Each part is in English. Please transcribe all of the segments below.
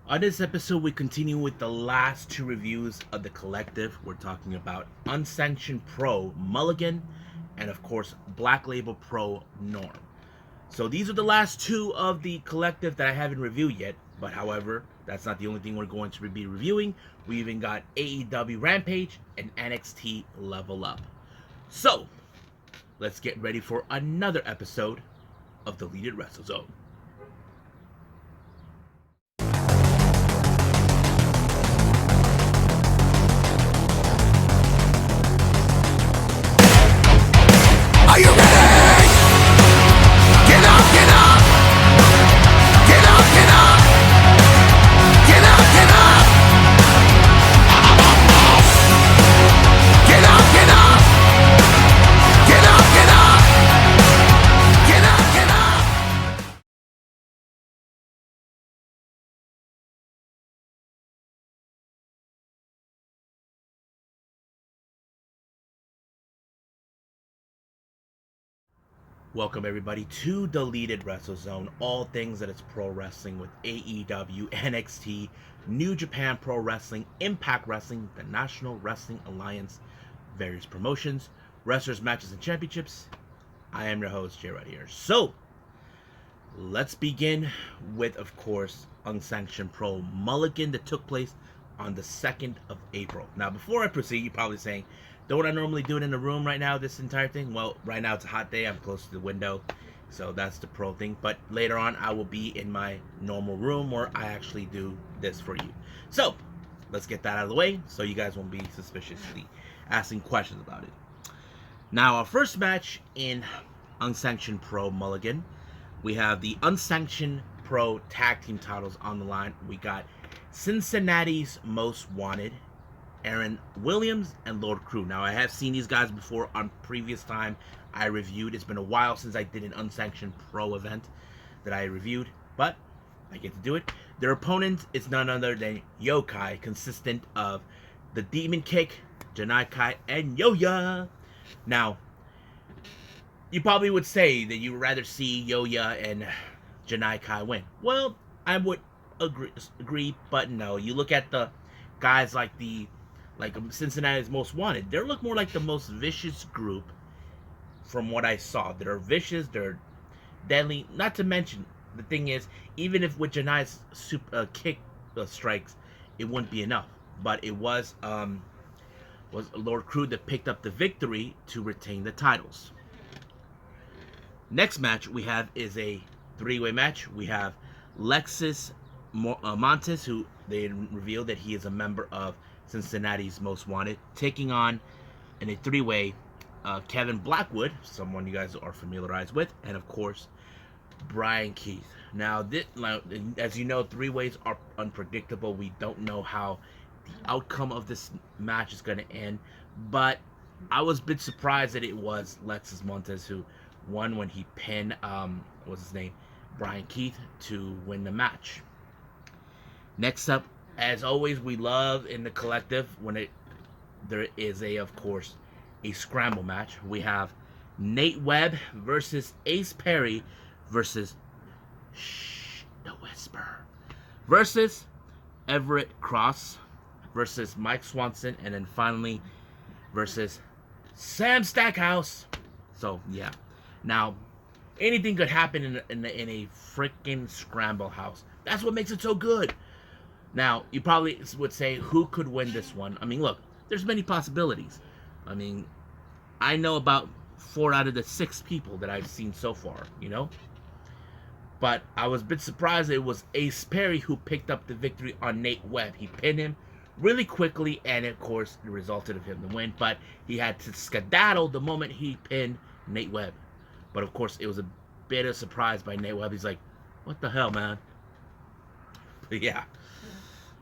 On this episode, we continue with the last two reviews of the collective. We're talking about Unsanctioned Pro Mulligan and, of course, Black Label Pro Norm. So these are the last two of the collective that I haven't reviewed yet. But however, that's not the only thing we're going to be reviewing. We even got AEW Rampage and NXT Level Up. So let's get ready for another episode of Deleted Wrestle Zone. Are you ready? Get up, get up! Get up, get up! Get up, get up! Get up, get up! Get up, get up! Get up, get up! Welcome everybody to Deleted Wrestle Zone, all things that is pro wrestling with AEW, NXT, New Japan Pro Wrestling, Impact Wrestling, the National Wrestling Alliance, various promotions, wrestlers, matches, and championships. I am your host, J. Right here. So, let's begin with, of course, Unsanctioned Pro Mulligan that took place on the 2nd of April. Now, before I proceed, you're probably saying, don't I normally do it in the room right now, this entire thing? Well, right now it's a hot day. I'm close to the window. So that's the pro thing. But later on, I will be in my normal room where I actually do this for you. So, let's get that out of the way so you guys won't be suspiciously asking questions about it. Now, our first match in Unsanctioned Pro Mulligan, we have the Unsanctioned Pro Tag Team titles on the line. We got Cincinnati's Most Wanted, Aaron Williams and Lord Crew. Now, I have seen these guys before on previous time I reviewed. It's been a while since I did an Unsanctioned Pro event that I reviewed, but I get to do it. Their opponent is none other than Yokai, consistent of the Demon Kick, Janai Kai, and Yoya. Now, you probably would say that you would rather see Yoya and Janai Kai win. Well, I would agree, but no. You look at the guys like Cincinnati's Most Wanted. They look more like the most vicious group from what I saw. They're vicious, they're deadly. Not to mention, the thing is, even if with Janai's kick strikes, it wouldn't be enough. But it was Lord Crew that picked up the victory to retain the titles. Next match we have is a three-way match. We have Lexus Montes, who they revealed that he is a member of Cincinnati's Most Wanted, taking on in a three-way Kevin Blackwood, someone you guys are familiarized with, and of course Brian Keith. Now, as you know, three-ways are unpredictable. We don't know how the outcome of this match is going to end, but I was a bit surprised that it was Lexus Montes who won when he pinned what's his name, Brian Keith, to win the match. Next up, as always, we love in the collective when there is of course, a scramble match. We have Nate Webb versus Ace Perry versus the Whisper versus Everett Cross versus Mike Swanson, and then finally versus Sam Stackhouse. So yeah, now anything could happen in a freaking scramble house. That's what makes it so good. Now, you probably would say, who could win this one? I mean, look, there's many possibilities. I mean, I know about 4 out of the 6 people that I've seen so far, you know? But I was a bit surprised it was Ace Perry who picked up the victory on Nate Webb. He pinned him really quickly, and of course, it resulted in him to win. But he had to skedaddle the moment he pinned Nate Webb. But of course, it was a bit of a surprise by Nate Webb. He's like, what the hell, man? But yeah.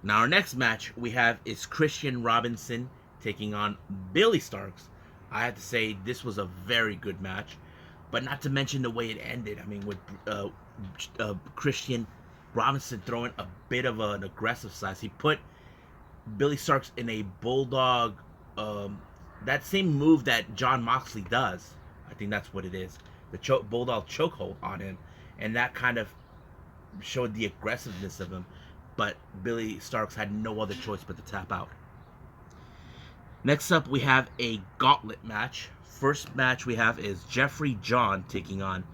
Now, our next match we have is Christian Robinson taking on Billy Starks. I have to say, this was a very good match, but not to mention the way it ended. I mean, with Christian Robinson throwing a bit of an aggressive slice, he put Billy Starks in a bulldog, that same move that John Moxley does. I think that's what it is. The bulldog chokehold on him, and that kind of showed the aggressiveness of him. but Billy Starks had no other choice but to tap out. Next up, we have a gauntlet match. First match we have is Jeffrey John taking on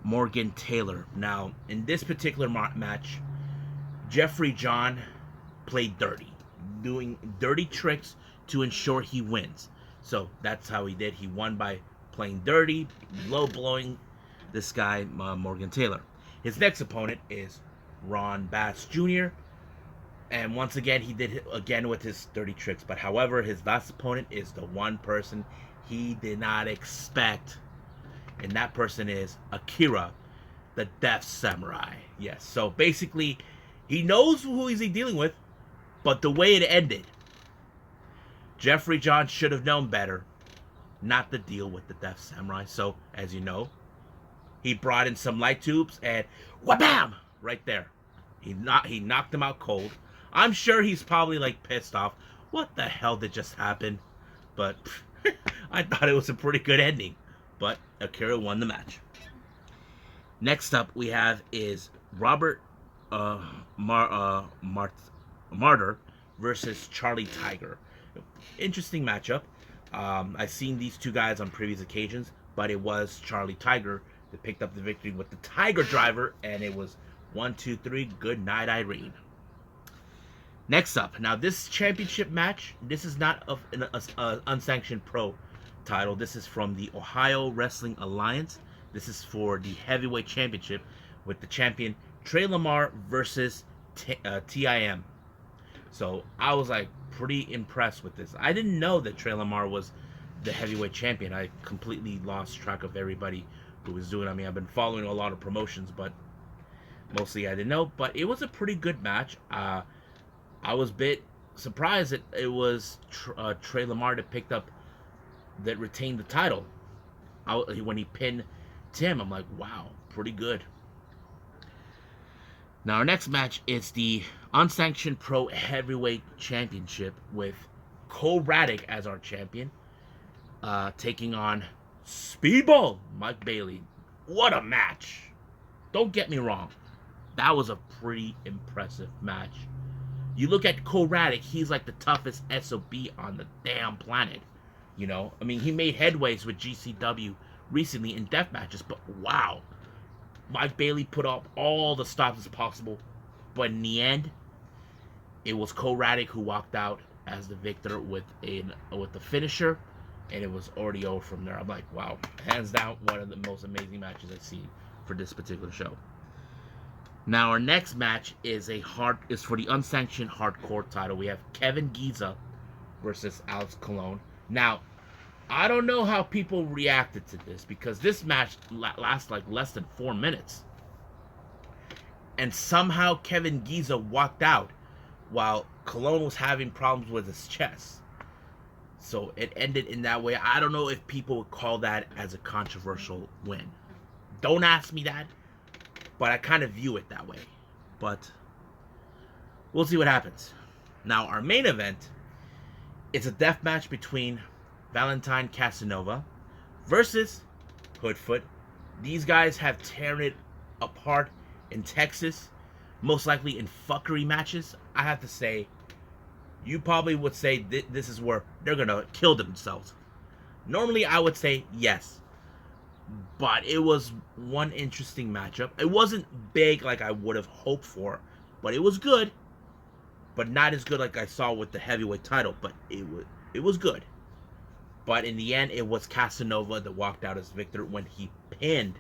Morgan Taylor. Now, in this particular match, Jeffrey John played dirty, doing dirty tricks to ensure he wins. So that's how he did. He won by playing dirty, low blowing this guy, Morgan Taylor. His next opponent is Ron Bass Jr. And once again, he did it again with his dirty tricks. But however, his last opponent is the one person he did not expect. And that person is Akira, the Death Samurai. Yes, so basically, he knows who he's dealing with, but the way it ended, Jeffrey John should have known better not to deal with the Death Samurai. So, as you know, he brought in some light tubes and wham! Right there. He knocked him out cold. I'm sure he's probably like pissed off. What the hell did just happen? But I thought it was a pretty good ending. But Akira won the match. Next up we have is Robert Martyr versus Charlie Tiger. Interesting matchup. I've seen these two guys on previous occasions, but it was Charlie Tiger that picked up the victory with the Tiger Driver, and it was 1, 2, 3. Good night, Irene. Next up, now this championship match, this is not an unsanctioned pro title. This is from the Ohio Wrestling Alliance. This is for the heavyweight championship with the champion Trey Lamar versus TIM. So I was like pretty impressed with this. I didn't know that Trey Lamar was the heavyweight champion. I completely lost track of everybody who was doing it. I mean, I've been following a lot of promotions, but mostly I didn't know. But it was a pretty good match. I was a bit surprised that it was Trey Lamar that picked up, that retained the title. When he pinned Tim, I'm like, wow, pretty good. Now our next match is the Unsanctioned Pro Heavyweight Championship with Cole Raddick as our champion, taking on Speedball Mike Bailey. What a match! Don't get me wrong, that was a pretty impressive match. You look at Cole Raddick, he's like the toughest SOB on the damn planet. You know, I mean, he made headways with GCW recently in death matches, but wow, Mike Bailey put up all the stops as possible, but in the end, it was Cole Raddick who walked out as the victor with the finisher, and it was already over from there. I'm like, wow, hands down, one of the most amazing matches I've seen for this particular show. Now our next match is for the unsanctioned hardcore title. We have Kevin Giza versus Alex Colon. Now, I don't know how people reacted to this, because this match lasts like less than 4 minutes. And somehow Kevin Giza walked out while Colon was having problems with his chest. So it ended in that way. I don't know if people would call that as a controversial win. Don't ask me that, but I kind of view it that way. But we'll see what happens. Now our main event is a death match between Valentine Casanova versus Hoodfoot. These guys have torn it apart in Texas, most likely in fuckery matches. I have to say, you probably would say this is where they're gonna kill themselves. Normally I would say yes, but it was one interesting matchup. It wasn't big like I would have hoped for, but it was good. But not as good like I saw with the heavyweight title, but it was good. But in the end, it was Casanova that walked out as victor when he pinned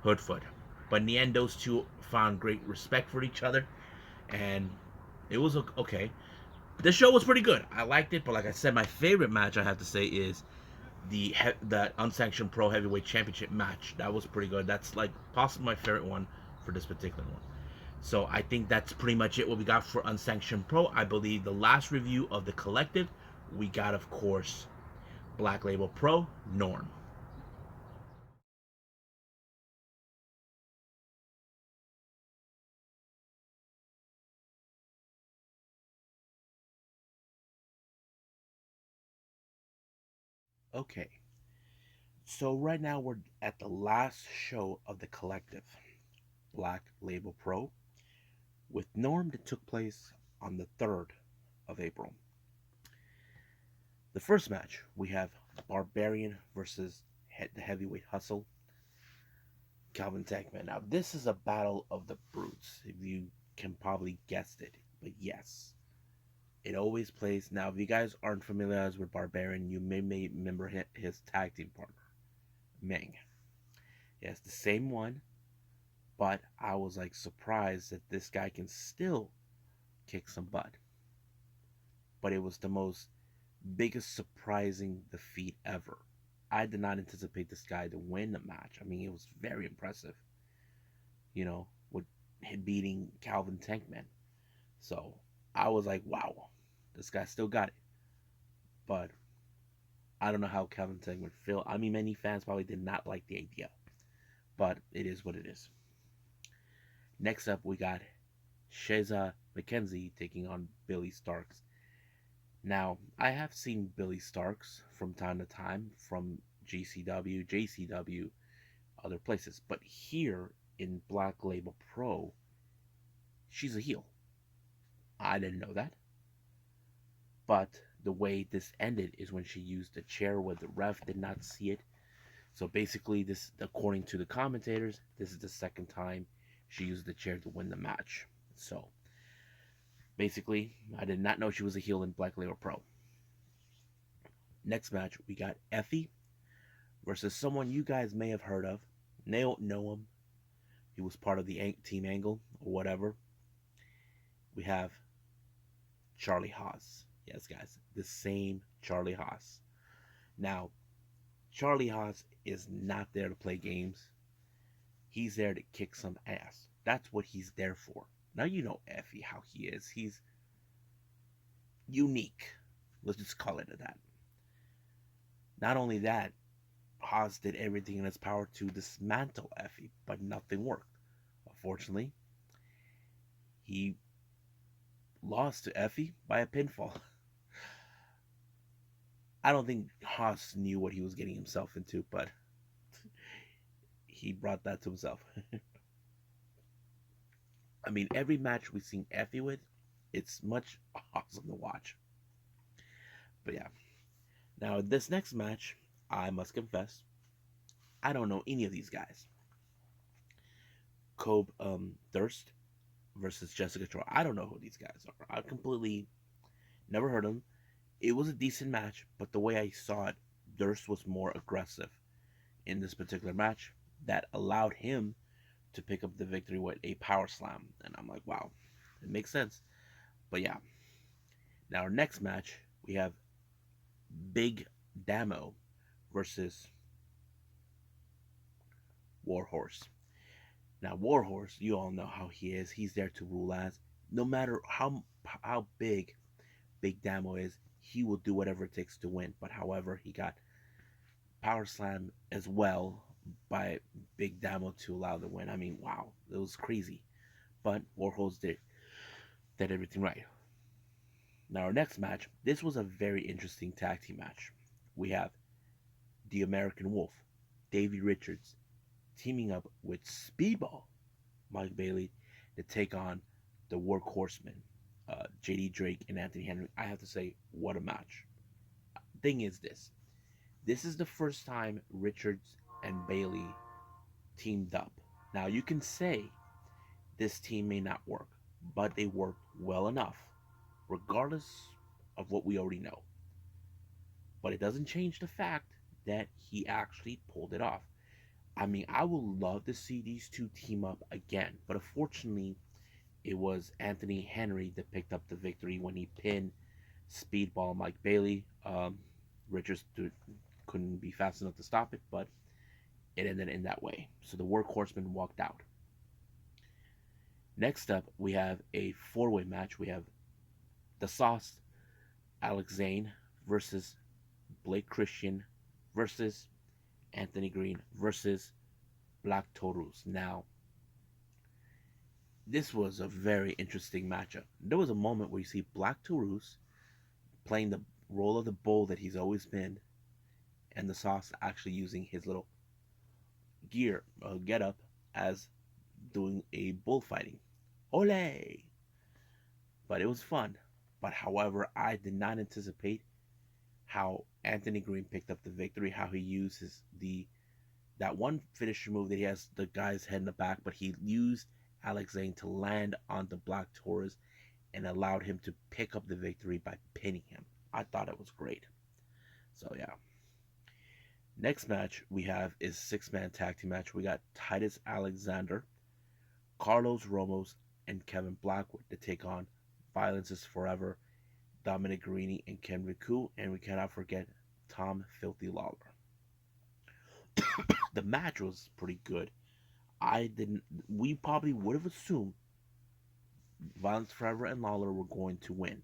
Hoodfoot. But in the end, those two found great respect for each other, and it was okay. The show was pretty good. I liked it, but like I said, my favorite match I have to say is that Unsanctioned Pro Heavyweight Championship match. That was pretty good. That's like possibly my favorite one for this particular one. So I think that's pretty much it what we got for Unsanctioned Pro. I believe the last review of the collective, we got, of course, Black Label Pro, Norm. Okay, so right now we're at the last show of the collective, Black Label Pro. with Norm that took place on the 3rd of April. The first match, we have Barbarian versus the Heavyweight Hustle, Calvin Tankman. Now, this is a battle of the brutes. If you can probably guess it, but yes, it always plays. Now, if you guys aren't familiar with Barbarian, you may remember his tag team partner, Meng. Yes, the same one, but I was like surprised that this guy can still kick some butt. But it was the most biggest surprising defeat ever. I did not anticipate this guy to win the match. I mean, it was very impressive, with him beating Calvin Tankman. So I was like, wow, this guy still got it. But I don't know how Calvin Tankman would feel. I mean, many fans probably did not like the idea, but it is what it is. Next up, we got Sheza McKenzie taking on Billy Starks. Now, I have seen Billy Starks from time to time from GCW, JCW, other places, but here in Black Label Pro, she's a heel. I didn't know that, but the way this ended is when she used the chair where the ref did not see it. So basically, this, according to the commentators, this is the second time she used the chair to win the match. So basically, I did not know she was a heel in Black Label Pro. Next match, we got Effie versus someone you guys may have heard of. They don't know him. He was part of the Team Angle or whatever. We have Charlie Haas. Yes, guys, the same Charlie Haas. Now, Charlie Haas is not there to play games. He's there to kick some ass. That's what he's there for. Now you know Effie how he is. He's unique. Let's just call it that. Not only that, Haas did everything in his power to dismantle Effie, but nothing worked. Unfortunately, he lost to Effie by a pinfall. I don't think Haas knew what he was getting himself into, but he brought that to himself. I mean, every match we've seen Effie with, it's much awesome to watch. But yeah. Now, this next match, I must confess, I don't know any of these guys. Kobe Durst versus Jessica Troy. I don't know who these guys are. I completely never heard of them. It was a decent match, but the way I saw it, Durst was more aggressive in this particular match. That allowed him to pick up the victory with a power slam. And I'm like, wow, it makes sense. But yeah. Now, our next match, we have Big Damo versus Warhorse. Now, Warhorse, you all know how he is. He's there to rule as. No matter how Big Damo is, he will do whatever it takes to win. But however, he got power slam as well by Big Damo to allow the win. I mean, wow, it was crazy. But Warhorse did everything right. Now, our next match, this was a very interesting tag team match. We have the American Wolf, Davey Richards, teaming up with Speedball, Mike Bailey, to take on the Workhorsemen, JD Drake and Anthony Henry. I have to say, what a match. Thing is this is the first time Richards and Bailey teamed up. Now, you can say this team may not work, but they worked well enough, regardless of what we already know. But it doesn't change the fact that he actually pulled it off. I mean, I would love to see these two team up again, but unfortunately, it was Anthony Henry that picked up the victory when he pinned Speedball Mike Bailey. Richards couldn't be fast enough to stop it, but it ended in that way. So the Workhorsemen walked out. Next up, we have a four-way match. We have the Sauce, Alex Zane versus Blake Christian versus Anthony Green versus Black Taurus. Now, this was a very interesting matchup. There was a moment where you see Black Taurus playing the role of the bull that he's always been, and the Sauce actually using his little get up as doing a bullfighting. Ole! But it was fun. But however, I did not anticipate how Anthony Green picked up the victory, how he used the that one finisher move that he has the guy's head in the back, but he used Alex Zane to land on the Black Taurus and allowed him to pick up the victory by pinning him. I thought it was great. So yeah. Next match we have is 6-man tag team match. We got Titus Alexander, Carlos Ramos, and Kevin Blackwood to take on Violence is Forever, Dominic Garrini, and Ken Riku, and we cannot forget Tom Filthy Lawler. The match was pretty good. I didn't. We probably would have assumed Violence Forever and Lawler were going to win,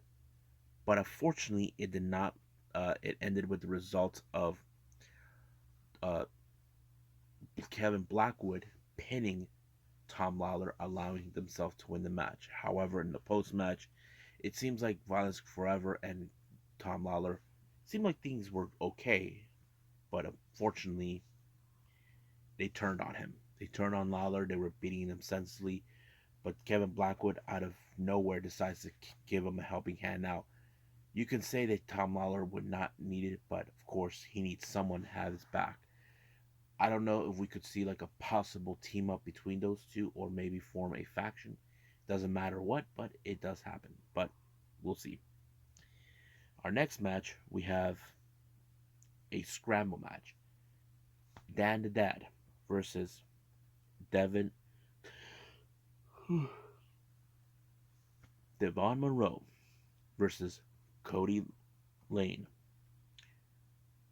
but unfortunately, it did not. It ended with the result of uh, Kevin Blackwood pinning Tom Lawler, allowing himself to win the match. However, in the post match, it seems like Violence Forever and Tom Lawler seemed like things were okay, but unfortunately, they turned on him. They turned on Lawler. They were beating him senselessly, but Kevin Blackwood, out of nowhere, decides to give him a helping hand. Now, you can say that Tom Lawler would not need it, but of course, he needs someone to have his back. I don't know if we could see like a possible team up between those two or maybe form a faction. Doesn't matter what, but it does happen. But we'll see. Our next match, we have a scramble match. Dan the Dad versus Devon Devon Monroe versus Cody Lane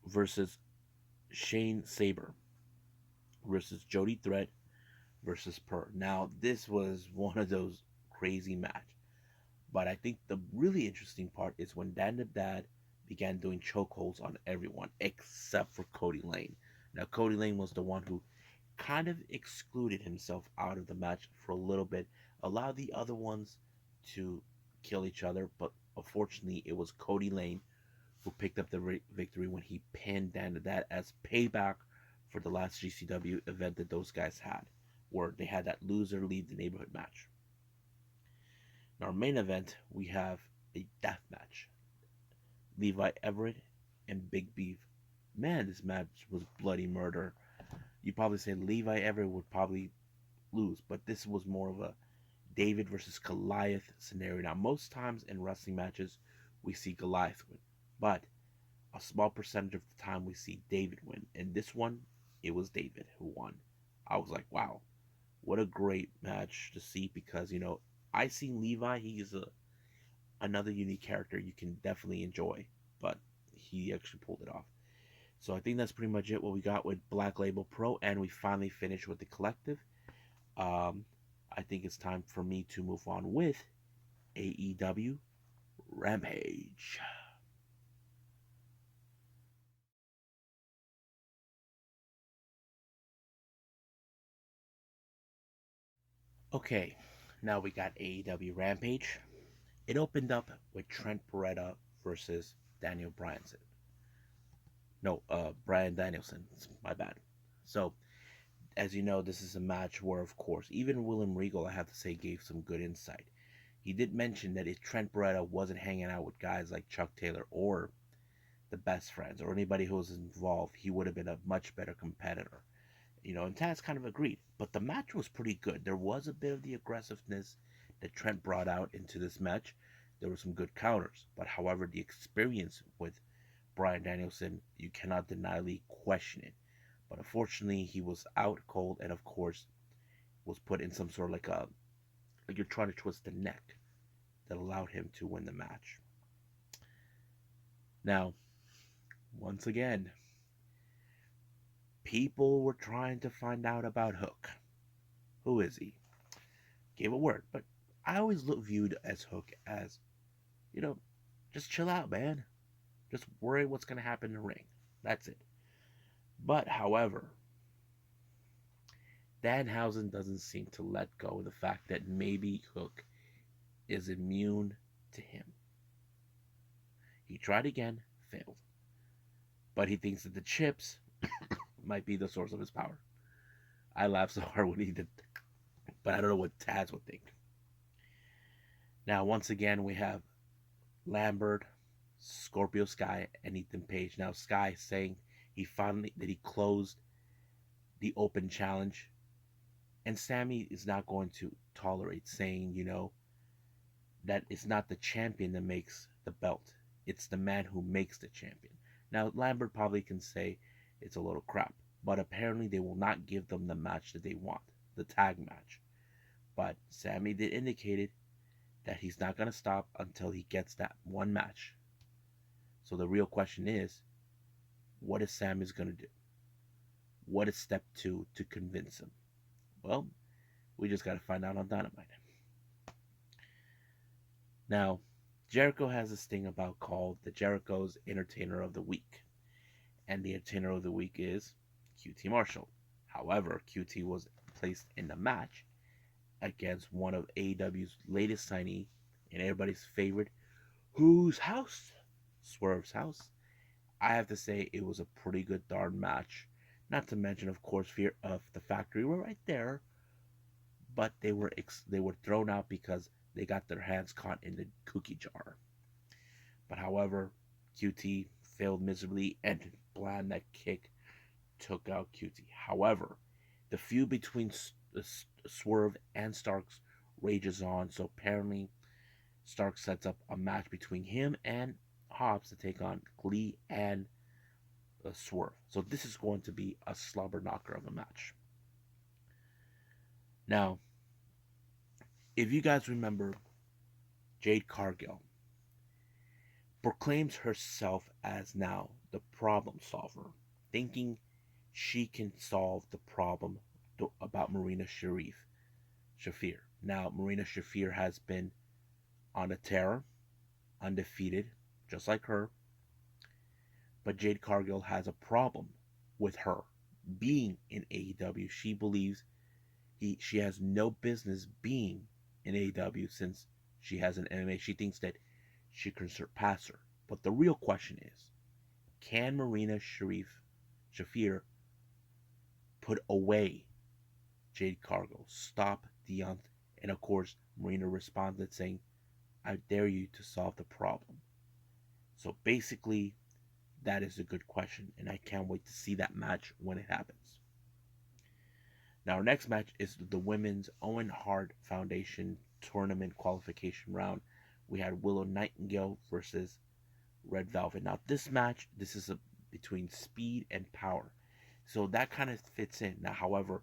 versus Shane Saber versus Jody Threat versus Per. Now, this was one of those crazy matches. But I think the really interesting part is when Dan the Dad began doing chokeholds on everyone except for Cody Lane. Now, Cody Lane was the one who kind of excluded himself out of the match for a little bit, allowed the other ones to kill each other, but unfortunately, it was Cody Lane who picked up the victory when he pinned Dan the Dad as payback for the last GCW event that those guys had, where they had that loser leave the neighborhood match. In our main event, we have a death match. Levi Everett and Big Beef. Man, this match was bloody murder. You probably say Levi Everett would probably lose, but this was more of a David versus Goliath scenario. Now, most times in wrestling matches, we see Goliath win, but a small percentage of the time we see David win. And this one, it was David who won. I was like, wow, what a great match to see because, I seen Levi. He's another unique character you can definitely enjoy, but he actually pulled it off. So I think that's pretty much it. What we got with Black Label Pro, and we finally finished with the collective. I think it's time for me to move on with AEW Rampage. Okay, now we got AEW Rampage. It opened up with Trent Beretta versus Daniel Bryanson. No, Bryan Danielson. My bad. So, as you know, this is a match where, of course, even William Regal, I have to say, gave some good insight. He did mention that if Trent Beretta wasn't hanging out with guys like Chuck Taylor or the Best Friends or anybody who was involved, he would have been a much better competitor. And Taz kind of agreed. But the match was pretty good. There was a bit of the aggressiveness that Trent brought out into this match. There were some good counters. But however, the experience with Bryan Danielson, you cannot deniably question it. But unfortunately, he was out cold and, of course, was put in some sort of like you're trying to twist the neck that allowed him to win the match. Now, once again, people were trying to find out about Hook. Who is he? Gave a word, but I always viewed as Hook as, you know, just chill out, man. Just worry what's going to happen in the ring. That's it. But, however, Danhausen doesn't seem to let go of the fact that maybe Hook is immune to him. He tried again, failed. But he thinks that the chips might be the source of his power. I laughed so hard when he did, but I don't know what Taz would think. Now, once again, we have Lambert, Scorpio Sky, and Ethan Page. Now, Sky saying he closed the open challenge, and Sammy is not going to tolerate saying, that it's not the champion that makes the belt. It's the man who makes the champion. Now, Lambert probably can say it's a little crap, but apparently they will not give them the match that they want, the tag match. But Sammy did indicate that he's not going to stop until he gets that one match. So the real question is, what is Sammy's going to do? What is step two to convince him? Well, we just got to find out on Dynamite. Now, Jericho has this thing about called the Jericho's Entertainer of the Week. And the Entertainer of the Week is QT Marshall. However, QT was placed in the match against one of AEW's latest signee and everybody's favorite, whose house? Swerve's house. I have to say it was a pretty good darn match. Not to mention, of course, Fear of the Factory were right there, but they were thrown out because they got their hands caught in the cookie jar. But however, QT failed miserably, and Bland that kick took out QT. However, the feud between Swerve and Starks rages on, so apparently Starks sets up a match between him and Hobbs to take on Glee and Swerve. So this is going to be a slobber knocker of a match. Now, if you guys remember, Jade Cargill proclaims herself as now the problem solver, thinking she can solve the problem about Marina Shafir. Now, Marina Shafir has been on a tear, undefeated, just like her. But Jade Cargill has a problem with her being in AEW. She believes she has no business being in AEW since she has an MMA. She thinks that she can surpass her. But the real question is, can Marina Shafir put away Jade Cargill, stop Deont? And of course, Marina responded saying, I dare you to solve the problem. So basically, that is a good question, and I can't wait to see that match when it happens. Now, our next match is the Women's Owen Hart Foundation Tournament Qualification Round. We had Willow Nightingale versus Red Velvet. Now, this is between speed and power. So that kind of fits in. Now, however,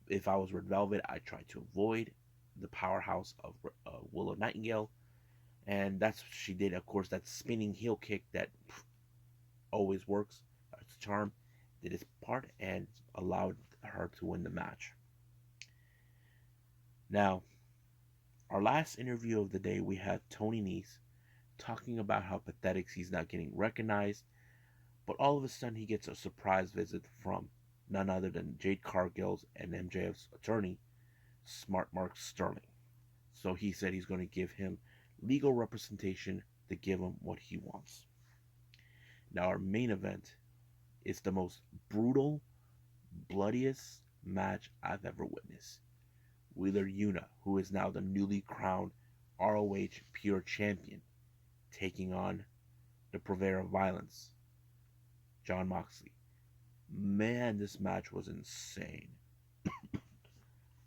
if I was Red Velvet, I try to avoid the powerhouse of Willow Nightingale. And that's what she did. Of course, that spinning heel kick that always works. It's a charm. Did its part and allowed her to win the match. Now, our last interview of the day, we had Tony Nese talking about how pathetic he's not getting recognized. But all of a sudden, he gets a surprise visit from none other than Jade Cargill's and MJF's attorney, Smart Mark Sterling. So he said he's going to give him legal representation to give him what he wants. Now, our main event is the most brutal, bloodiest match I've ever witnessed. Wheeler Yuta, who is now the newly crowned ROH Pure Champion, taking on the purveyor of violence, Jon Moxley. Man, this match was insane.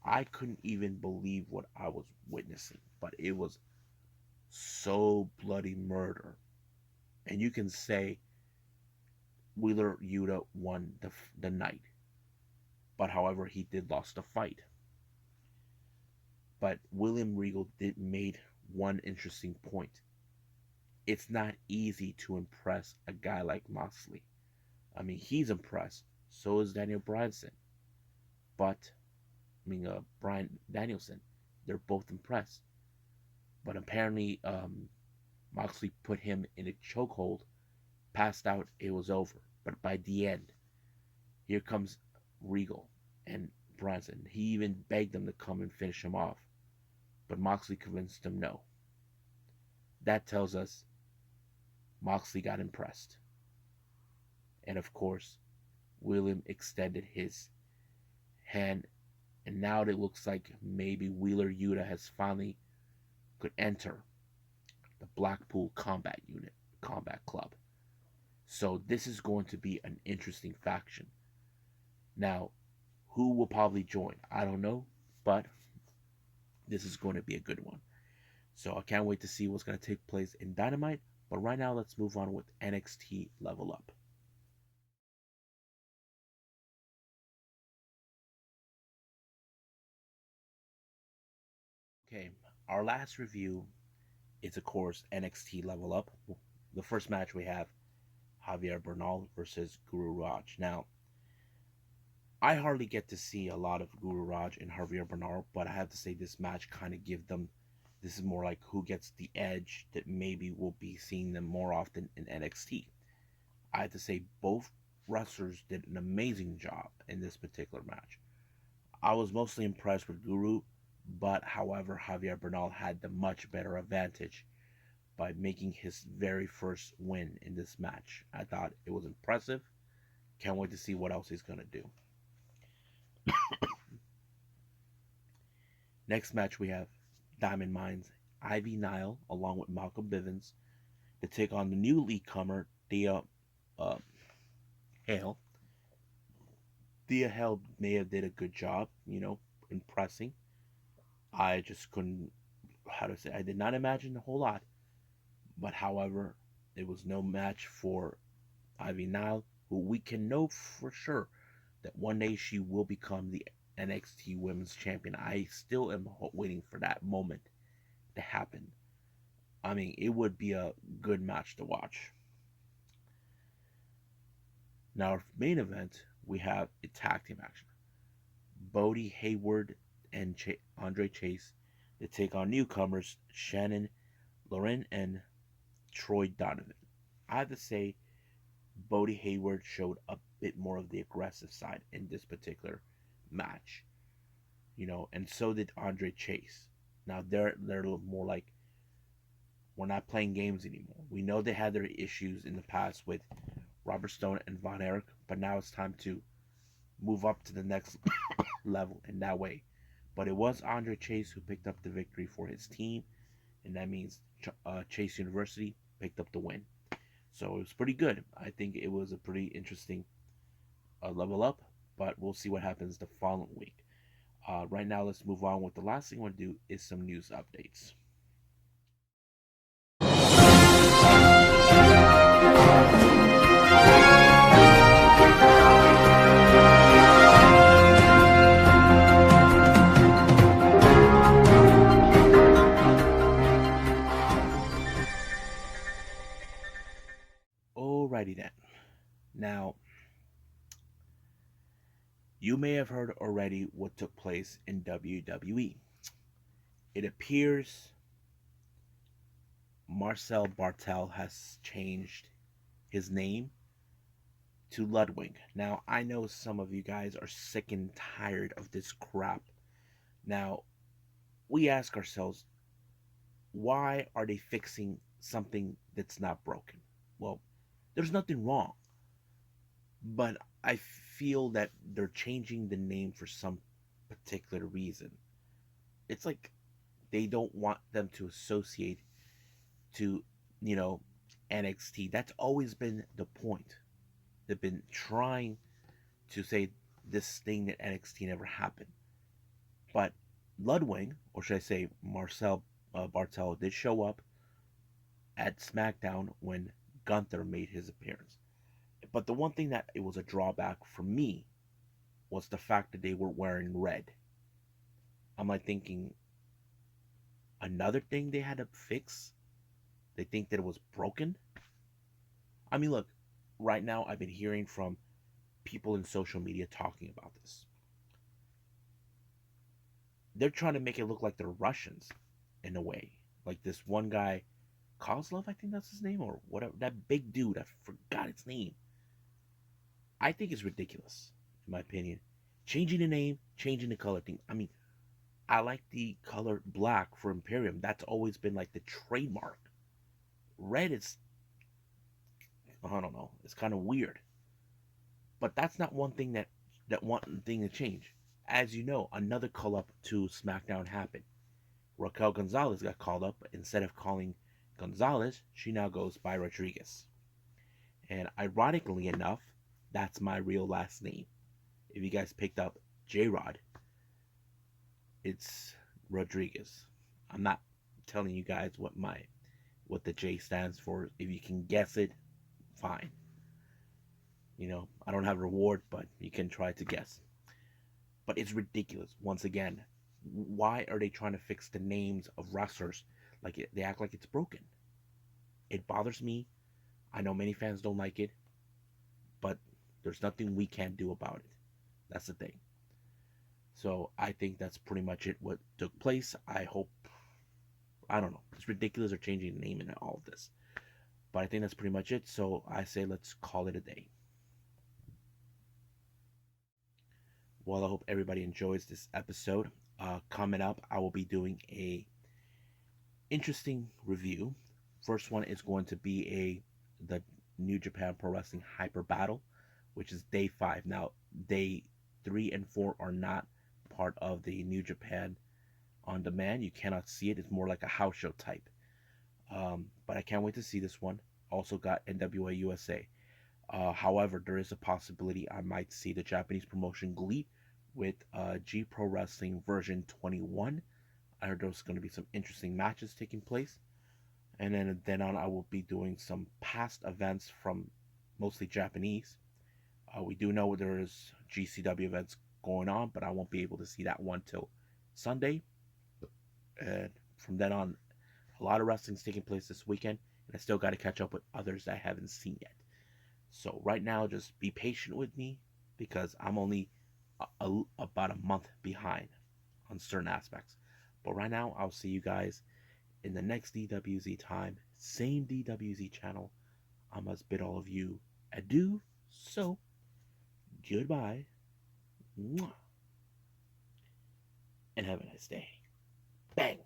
I couldn't even believe what I was witnessing, but it was so bloody murder. And you can say Wheeler Yuta won the night. But however, he did lost the fight. But William Regal made one interesting point. It's not easy to impress a guy like Moxley. I mean, he's impressed. So is Daniel Bryanson. Bryan Danielson. They're both impressed. But apparently, Moxley put him in a chokehold, passed out, it was over. But by the end, here comes Regal and Bryanson. He even begged them to come and finish him off. But Moxley convinced him no. That tells us Moxley got impressed. And of course, William extended his hand, and now it looks like maybe Wheeler Yuta has finally could enter the Blackpool Combat Club. So this is going to be an interesting faction. Now, who will probably join? I don't know, but this is going to be a good one. So I can't wait to see what's going to take place in Dynamite. But right now, let's move on with NXT Level Up. Okay, our last review is, of course, NXT Level Up. The first match we have Javier Bernal versus Guru Raj. Now, I hardly get to see a lot of Guru Raj and Javier Bernal, but I have to say this match kind of give them. This is more like who gets the edge that maybe we'll be seeing them more often in NXT. I have to say both wrestlers did an amazing job in this particular match. I was mostly impressed with Guru, but however, Javier Bernal had the much better advantage by making his very first win in this match. I thought it was impressive. Can't wait to see what else he's going to do. Next match, we have Diamond Mines Ivy Nile along with Malcolm Bivens to take on the new comer Thea uh, Hale. Thea Hale may have did a good job, impressing. I just couldn't, how to say, I did not imagine a whole lot. But however, it was no match for Ivy Nile, who we can know for sure that one day she will become the NXT Women's Champion. I still am waiting for that moment to happen. I mean, it would be a good match to watch. Now, our main event, we have a tag team action. Bodie Hayward and Andre Chase to take on newcomers Shannon Lauren and Troy Donovan. I have to say, Bodie Hayward showed a bit more of the aggressive side in this particular match, and so did Andre Chase. Now they're a little more like, we're not playing games anymore. We know they had their issues in the past with Robert Stone and Von Erich, but now it's time to move up to the next level in that way. But it was Andre Chase who picked up the victory for his team, and that means Chase University picked up the win. So it was pretty good. I think it was a pretty interesting level up, but we'll see what happens the following week. Right now, let's move on. With the last thing I want to do is some news updates. Alrighty then. Now, you may have heard already what took place in WWE. It appears Marcel Bartel has changed his name to Ludwig. Now, I know some of you guys are sick and tired of this crap. Now, we ask ourselves, why are they fixing something that's not broken? Well, there's nothing wrong. But I feel that they're changing the name for some particular reason. It's like they don't want them to associate to, you know, NXT. That's always been the point. They've been trying to say this thing that NXT never happened. But Ludwig, or should I say Marcel Bartel, did show up at SmackDown when Gunther made his appearance. But the one thing that it was a drawback for me was the fact that they were wearing red. I'm like thinking, another thing they had to fix? They think that it was broken? I mean, look, right now I've been hearing from people in social media talking about this. They're trying to make it look like they're Russians in a way. Like this one guy, Kozlov, I think that's his name, or whatever. That big dude, I forgot his name. I think it's ridiculous, in my opinion. Changing the name, changing the color thing. I mean, I like the color black for Imperium. That's always been like the trademark. Red is, I don't know, it's kind of weird. But that's not one thing that one thing to change. As you know, another call up to SmackDown happened Raquel Gonzalez got called up. Instead of calling Gonzalez, she now goes by Rodriguez. And ironically enough, that's my real last name. If you guys picked up J Rod, it's Rodriguez. I'm not telling you guys what the J stands for. If you can guess it, fine. I don't have a reward, but you can try to guess. But it's ridiculous. Once again, why are they trying to fix the names of wrestlers they act like it's broken? It bothers me. I know many fans don't like it, but there's nothing we can do about it. That's the thing. So I think that's pretty much it. What took place. I don't know. It's ridiculous they're changing the name in all of this. But I think that's pretty much it. So I say let's call it a day. Well, I hope everybody enjoys this episode. Coming up, I will be doing a interesting review. First one is going to be the New Japan Pro Wrestling Hyper Battle, which is day 5. Now, day 3 and 4 are not part of the New Japan On Demand. You cannot see it. It's more like a house show type. But I can't wait to see this one. Also got NWA USA. However, there is a possibility I might see the Japanese promotion GLEAT with G Pro Wrestling version 21. I heard there's going to be some interesting matches taking place. And then on, I will be doing some past events from mostly Japanese. We do know there is GCW events going on, but I won't be able to see that one till Sunday. And from then on, a lot of wrestling's taking place this weekend, and I still got to catch up with others that I haven't seen yet. So right now, just be patient with me because I'm only about a month behind on certain aspects. But right now, I'll see you guys in the next DWZ time. Same DWZ channel. I must bid all of you adieu. So, goodbye. Mwah. And have a nice day. Bang.